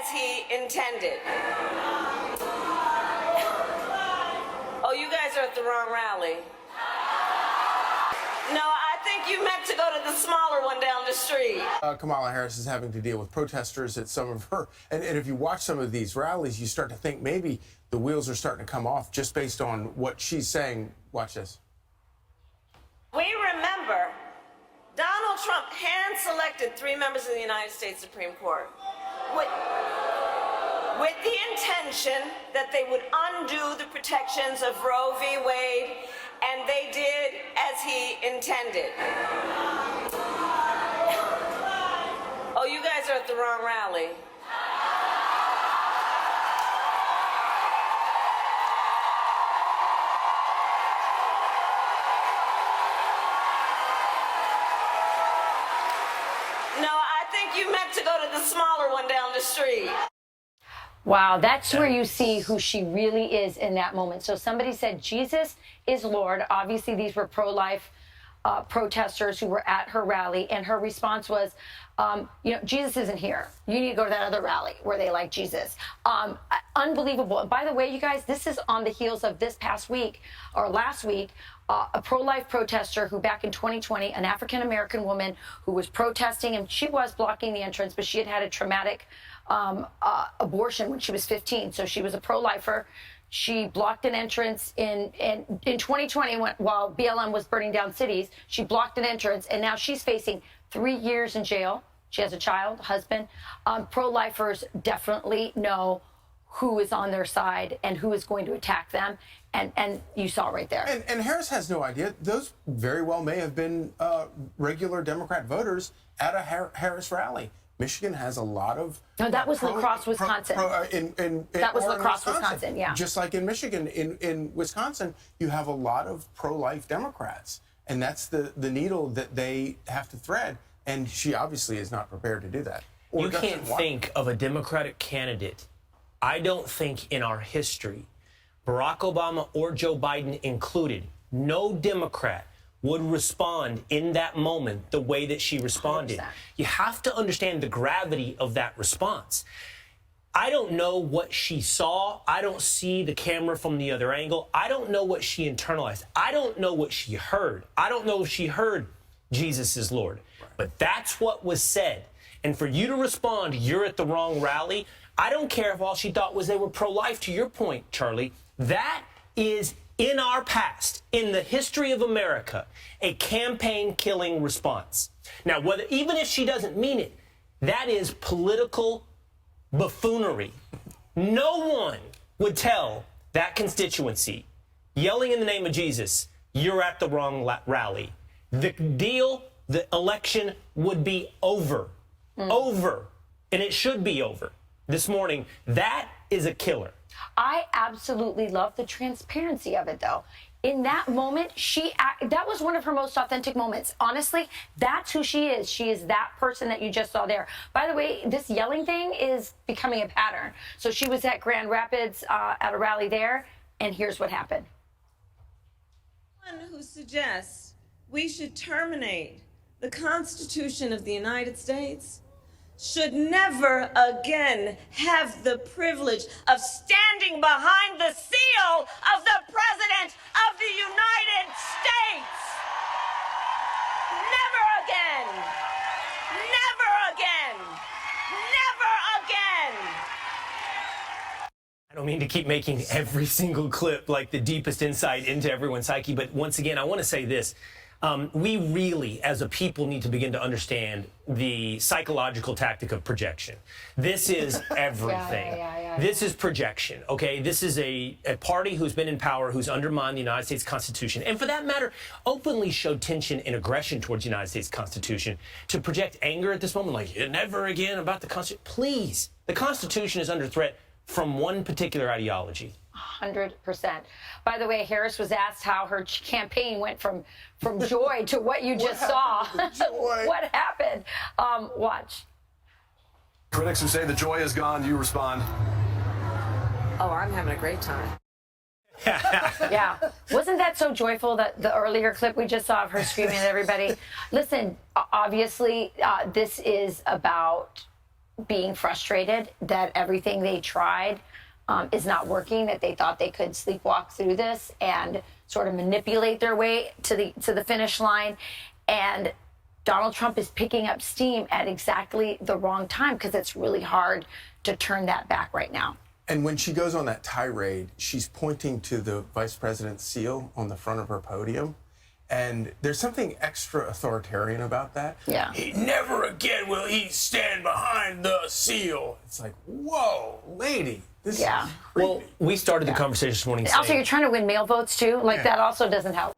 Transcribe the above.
he intended. Oh, you guys are at the wrong rally. No, I think you meant to go to the smaller one down the street. Kamala Harris is having to deal with protesters at some of her, and if you watch some of these rallies, you start to think maybe the wheels are starting to come off just based on what she's saying. Watch this. We remember Donald Trump hand-selected 3 members of the United States Supreme Court with the intention that they would undo the protections of Roe v. Wade, and they did as he intended. Oh, you guys are at the wrong rally. No, I think you meant to go to the smaller one down the street. Wow, that's where you see who she really is in that moment. So somebody said Jesus is Lord. Obviously, these were pro-life protesters who were at her rally, and her response was, you know, Jesus isn't here. You need to go to that other rally where they like Jesus. Unbelievable. And by the way, you guys, this is on the heels of this past week or last week, a pro-life protester who back in 2020, an African-American woman who was protesting, and she was blocking the entrance, but she had had a traumatic abortion when she was 15. So she was a pro-lifer. She blocked an entrance in 2020 while BLM was burning down cities. She blocked an entrance, and now she's facing 3 years in jail. She has a child, husband. Pro-lifers definitely know who is on their side and who is going to attack them. And you saw right there. And Harris has no idea. Those very well may have been regular Democrat voters at a Harris rally. Michigan has a lot of... No, that was La Crosse, Wisconsin. That was La Crosse, Wisconsin, yeah. Just like in Michigan, in Wisconsin, you have a lot of pro-life Democrats. And that's the needle that they have to thread. And she obviously is not prepared to do that. You can't think of a Democratic candidate, I don't think in our history, Barack Obama or Joe Biden included, no Democrat would respond in that moment the way that she responded. 100%. You have to understand the gravity of that response. I don't know what she saw. I don't see the camera from the other angle. I don't know what she internalized. I don't know what she heard. I don't know if she heard Jesus is Lord. Right. But that's what was said. And for you to respond, you're at the wrong rally, I don't care if all she thought was they were pro-life, to your point, Charlie. That is in our past, in the history of America, a campaign-killing response. Now, even if she doesn't mean it, that is political buffoonery. No one would tell that constituency, yelling in the name of Jesus, you're at the wrong rally. The deal, the election would be over. Over. And it should be over. This morning, that is a killer. I absolutely love the transparency of it, though. In that moment, that was one of her most authentic moments. Honestly, that's who she is. She is that person that you just saw there. By the way, this yelling thing is becoming a pattern. So she was at Grand Rapids at a rally there, and here's what happened. One who suggests we should terminate the Constitution of the United States should never again have the privilege of standing behind the seal of the President of the United States. Never again. Never again. Never again. I don't mean to keep making every single clip like the deepest insight into everyone's psyche, but once again, I want to say this. We really, as a people, need to begin to understand the psychological tactic of projection. This is everything. This is projection, okay? This is a party who's been in power, who's undermined the United States Constitution, and for that matter, openly showed tension and aggression towards the United States Constitution. To project anger at this moment, like, never again about the Constitution. Please, the Constitution is under threat from one particular ideology. 100%. By the way, Harris was asked how her campaign went from joy to what you just saw. What happened? Watch. Critics who say the joy is gone, you respond. Oh, I'm having a great time. Yeah. Wasn't that so joyful, that the earlier clip we just saw of her screaming at everybody? Listen, obviously, this is about being frustrated that everything they tried is not working, that they thought they could sleepwalk through this and sort of manipulate their way to the finish line. And Donald Trump is picking up steam at exactly the wrong time, because it's really hard to turn that back right now. And when she goes on that tirade, she's pointing to the vice president's seal on the front of her podium. And there's something extra authoritarian about that. Yeah. He never again will he stand behind the seal. It's like, whoa, lady. This is creepy. Well, we started the conversation this morning saying, Also, you're trying to win male votes too. Like, that also doesn't help.